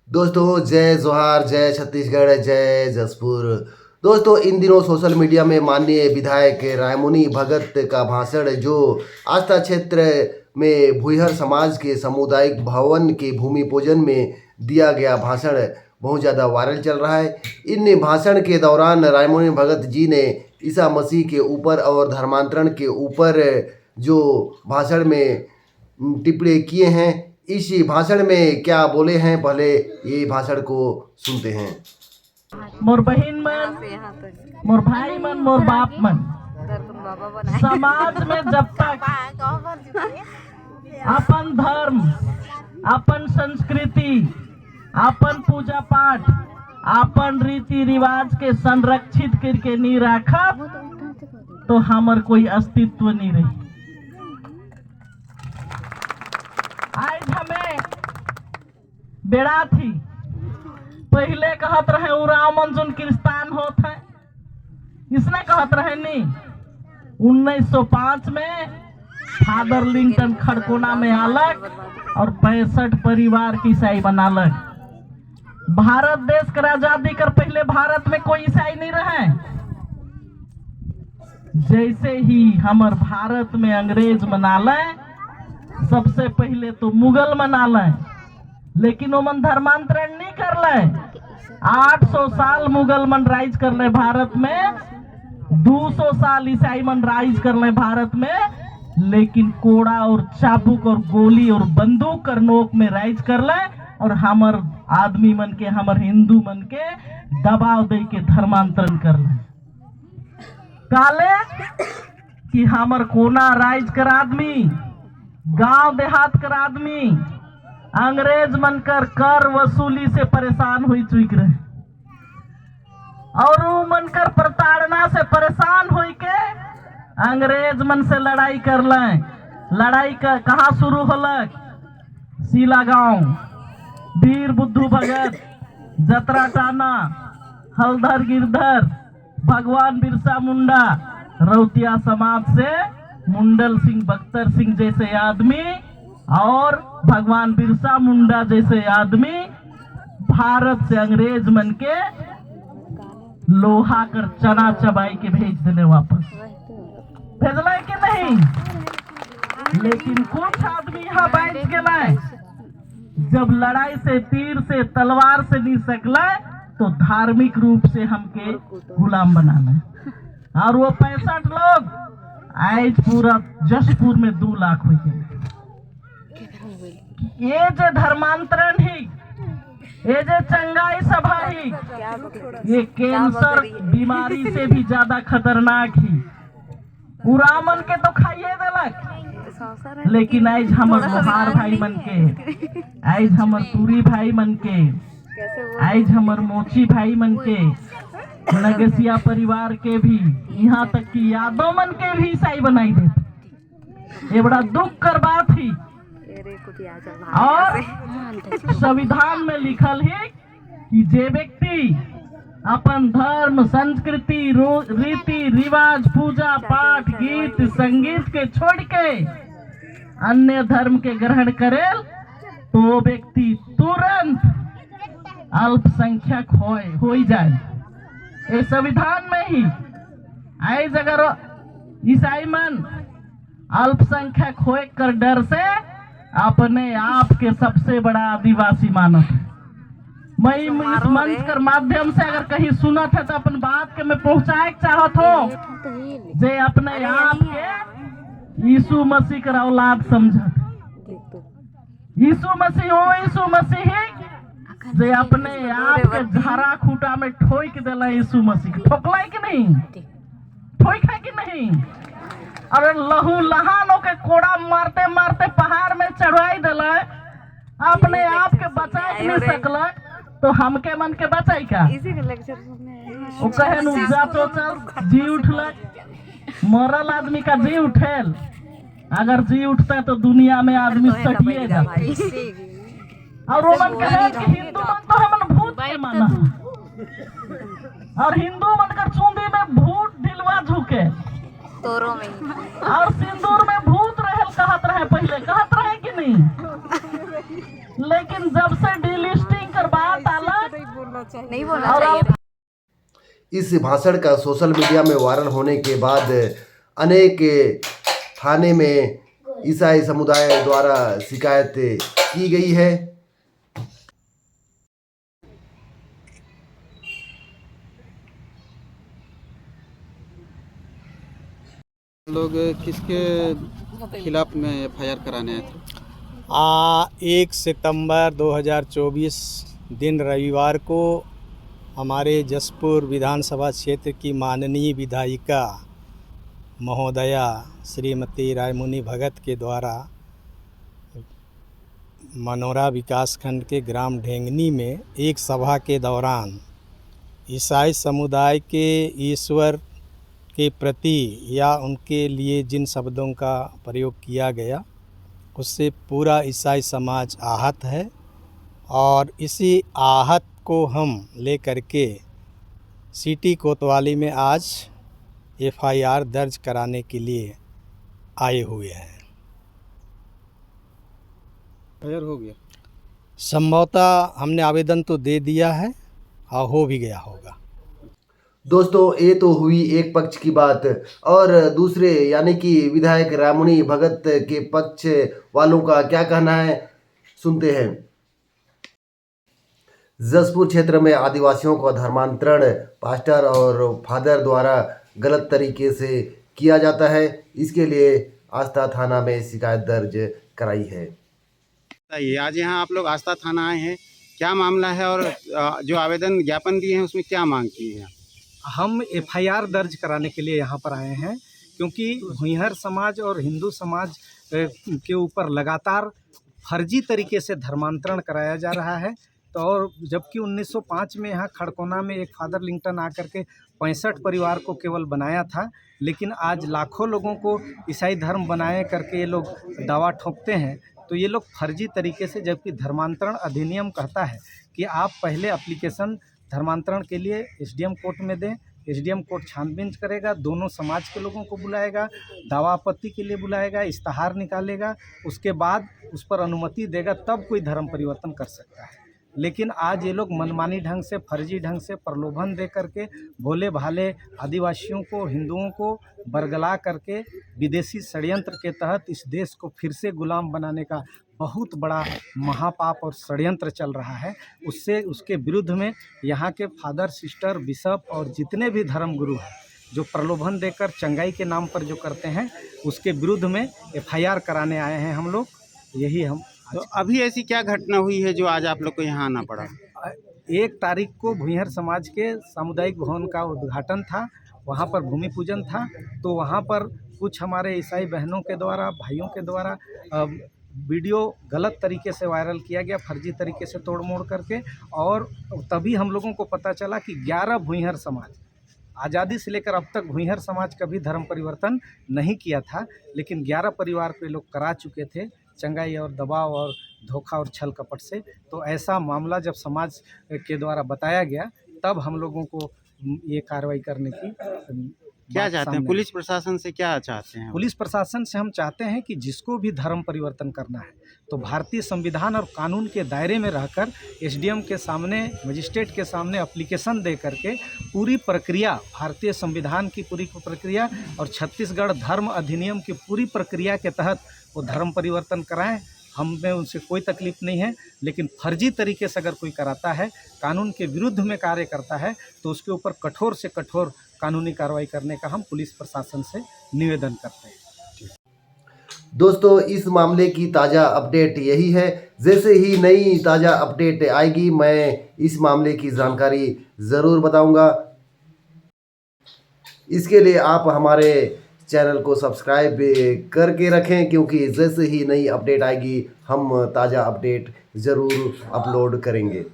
दोस्तों जय जोहार, जय छत्तीसगढ़, जय जसपुर। दोस्तों इन दिनों सोशल मीडिया में माननीय विधायक रायमुनि भगत का भाषण जो आस्था क्षेत्र में भुईहर समाज के सामुदायिक भवन के भूमि पूजन में दिया गया भाषण बहुत ज़्यादा वायरल चल रहा है। इन भाषण के दौरान रायमुनि भगत जी ने ईसा मसीह के ऊपर और धर्मांतरण के ऊपर जो भाषण में टिप्पणी किए हैं, इस भाषण में क्या बोले हैं, पहले ये भाषण को सुनते हैं। मोर बहन मन, मोर भाई मन, मोर बाप मन, समाज में जब तक अपन धर्म, अपन संस्कृति, अपन पूजा पाठ, अपन रीति रिवाज के संरक्षित करके नहीं रखब तो हमार कोई अस्तित्व नहीं रही। आज हमें बेड़ा थी, पहले कहत रहे उराव मंजून किर्स्तान होत है, इसने कहत रहे नहीं। 1905 में फादर लिंटन खड़कोना में आलक और 65 परिवार की ईसाई बनालक। भारत देश कर आजादी कर पहले भारत में कोई ईसाई नहीं रहे। जैसे ही हमार भारत में अंग्रेज मनाले, सबसे पहले तो मुगल मनाले, लेकिन वो मन धर्मांतरण नहीं कर ले। 800 साल मुगल मन राइज कर ले भारत में, 200 साल ईसाई मन राइज कर ले भारत में, लेकिन कोड़ा और चाबुक और गोली और बंदूक कर नोक में राइज कर ले और हमर आदमी मन के, हमर हिंदू मन के दबाव दे के धर्मांतरण कर ले। काले कि हमर कोना राइज कर आदमी, गांव देहात कर आदमी अंग्रेज मन कर वसूली से परेशान हुई चुक रहे और वो मन कर प्रताड़ना से परेशान हुई के अंग्रेज मन से लड़ाई कर ले। लड़ाई का कहाँ शुरू होलक? सीला गांव, वीर बुद्धू भगत, जतरा टाना, हलधर गिरधर, भगवान बिरसा मुंडा, रौतिया समाज से मुंडल सिंह, बख्तर सिंह जैसे आदमी और भगवान बिरसा मुंडा जैसे आदमी भारत से अंग्रेज मन के लोहा कर चना चबाई के भेज देने वापस। भेजला कि नहीं? लेकिन कुछ आदमी यहाँ बैठ गए, जब लड़ाई से, तीर से, तलवार से नहीं सकला तो धार्मिक रूप से हमके गुलाम बनाना। और वो 65 लोग आज पूरा जशपुर में 2 लाख हो गए। ये जो धर्मांतरण ही, ये जो चंगाई सभा ही, ये कैंसर बीमारी से भी ज्यादा खतरनाक ही। उरामन के तो खाइए देलक, लेकिन आज हमर लोहार भाई मन के, आज हमर तुरी भाई मन के, आज हमर मोची भाई मन के, नगसिया परिवार के भी, यहाँ तक कि यादव मन के भी ईसाई बनाई देते। ये बड़ा दुख कर बात ही। और संविधान में लिखल है कि जे व्यक्ति अपन धर्म, संस्कृति, रीति रिवाज, पूजा पाठ, गीत संगीत के छोड़ के अन्य धर्म के ग्रहण करेल तो वो व्यक्ति तुरंत अल्पसंख्यक हो जाए। ये संविधान में ही। आज अगर ईसाई मन अल्पसंख्यक होए कर डर से अपने आप के सबसे बड़ा आदिवासी मानत। मैं इस मंच कर माध्यम से अगर कहीं सुनत है तो अपन बात के मैं पहुंचाए चाहत हो, जे अपने आप के यीशु मसीह का औलाद समझत। यीशु मसीह हो, यीशु मसीह जे अपने आप के झारा खूटा में ठोक देला। यीशु मसीह ठोकला कि नहीं? ठोक है कि नहीं? और लहू लहानों के कोड़ा मारते मारते पहाड़ में चढ़वाई दिला, अपने आप के बचा नहीं सकला तो हमके मन के बचाई का? वो कहे जा तो चल जी उठलक। मरल आदमी का जी उठेल, अगर जी उठता तो दुनिया में आदमी सटिए जाता। और वो मन कहे कि हिंदू मन तो हमन भूत के माना, और हिंदू मन कर चूंदी में भूत दिलवा झुके तोरो में, और सिंदूर में भूत रहल कहत रहे, पहले कहत रहे कि नहीं? लेकिन जब से डीलिस्टिंग कर बात चाहिए, नहीं बोलना और चाहिए। इस भाषण का सोशल मीडिया में वायरल होने के बाद अनेक थाने में ईसाई समुदाय द्वारा शिकायत की गई है। लोग किसके खिलाफ में एफआईआर कराने आए थे? 1 सितंबर 2024 दिन रविवार को हमारे जसपुर विधानसभा क्षेत्र की माननीय विधायिका महोदया श्रीमती रायमुनी भगत के द्वारा मनोरा विकासखंड के ग्राम ढेंगनी में एक सभा के दौरान ईसाई समुदाय के ईश्वर के प्रति या उनके लिए जिन शब्दों का प्रयोग किया गया उससे पूरा ईसाई समाज आहत है और इसी आहत को हम लेकर के सिटी कोतवाली में आज एफआईआर दर्ज कराने के लिए आए हुए हैं। एफआईआर हो गया? संभवतः हमने आवेदन तो दे दिया है और हो भी गया होगा। दोस्तों, ये तो हुई एक पक्ष की बात, और दूसरे यानी कि विधायक रायमुनी भगत के पक्ष वालों का क्या कहना है, सुनते हैं। जसपुर क्षेत्र में आदिवासियों का धर्मांतरण पास्टर और फादर द्वारा गलत तरीके से किया जाता है। इसके लिए आस्था थाना में शिकायत दर्ज कराई है। आज यहाँ आप लोग आस्था थाना आए हैं, क्या मामला है और जो आवेदन ज्ञापन दिए हैं उसमें क्या मांग की है? हम एफआईआर दर्ज कराने के लिए यहाँ पर आए हैं क्योंकि भुइहर समाज और हिंदू समाज के ऊपर लगातार फर्जी तरीके से धर्मांतरण कराया जा रहा है। तो और जबकि 1905 में यहाँ खड़कोना में एक फादर लिंगटन आकर के 65 परिवार को केवल बनाया था, लेकिन आज लाखों लोगों को ईसाई धर्म बनाए करके ये लोग दावा ठोकते हैं। तो ये लोग फर्जी तरीके से, जबकि धर्मांतरण अधिनियम कहता है कि आप पहले एप्लीकेशन धर्मांतरण के लिए एसडीएम कोर्ट में दें, एसडीएम कोर्ट छानबीन करेगा, दोनों समाज के लोगों को बुलाएगा, दावा आपत्ति के लिए बुलाएगा, इश्तहार निकालेगा, उसके बाद उस पर अनुमति देगा, तब कोई धर्म परिवर्तन कर सकता है। लेकिन आज ये लोग मनमानी ढंग से, फर्जी ढंग से प्रलोभन दे करके भोले भाले आदिवासियों को, हिंदुओं को बरगला करके विदेशी षड्यंत्र के तहत इस देश को फिर से गुलाम बनाने का बहुत बड़ा महापाप और षड्यंत्र चल रहा है। उसके विरुद्ध में यहाँ के फादर, सिस्टर, बिशप और जितने भी धर्मगुरु हैं जो प्रलोभन देकर चंगाई के नाम पर जो करते हैं, उसके विरुद्ध में एफआईआर कराने आए हैं हम लोग। यही हम तो अभी ऐसी क्या घटना हुई है जो आज आप लोग को यहाँ आना पड़ा? 1 तारीख को भुइहर समाज के सामुदायिक भवन का उद्घाटन था, वहाँ पर भूमि पूजन था। तो वहाँ पर कुछ हमारे ईसाई बहनों के द्वारा, भाइयों के द्वारा वीडियो गलत तरीके से वायरल किया गया, फर्जी तरीके से तोड़ मोड़ करके। और तभी हम लोगों को पता चला कि 11 भुइहर समाज, आज़ादी से लेकर अब तक भुइहर समाज कभी धर्म परिवर्तन नहीं किया था, लेकिन 11 परिवार पे लोग करा चुके थे चंगाई और दबाव और धोखा और छल कपट से। तो ऐसा मामला जब समाज के द्वारा बताया गया, तब हम लोगों को ये कार्रवाई करने की क्या चाहते हैं? पुलिस प्रशासन से क्या चाहते हैं? पुलिस प्रशासन से हम चाहते हैं कि जिसको भी धर्म परिवर्तन करना है तो भारतीय संविधान और कानून के दायरे में रहकर एसडीएम के सामने, मजिस्ट्रेट के सामने एप्लीकेशन दे करके पूरी प्रक्रिया, भारतीय संविधान की पूरी प्रक्रिया और छत्तीसगढ़ धर्म अधिनियम की पूरी प्रक्रिया के तहत वो धर्म परिवर्तन कराएं। हमें उनसे कोई तकलीफ नहीं है, लेकिन फर्जी तरीके से अगर कोई कराता है, कानून के विरुद्ध में कार्य करता है, तो उसके ऊपर कठोर से कठोर कानूनी कार्रवाई करने का हम पुलिस प्रशासन से निवेदन करते हैं। दोस्तों, इस मामले की ताज़ा अपडेट यही है। जैसे ही नई ताज़ा अपडेट आएगी, मैं इस मामले की जानकारी ज़रूर बताऊंगा। इसके लिए आप हमारे चैनल को सब्सक्राइब करके रखें, क्योंकि जैसे ही नई अपडेट आएगी हम ताज़ा अपडेट ज़रूर अपलोड करेंगे।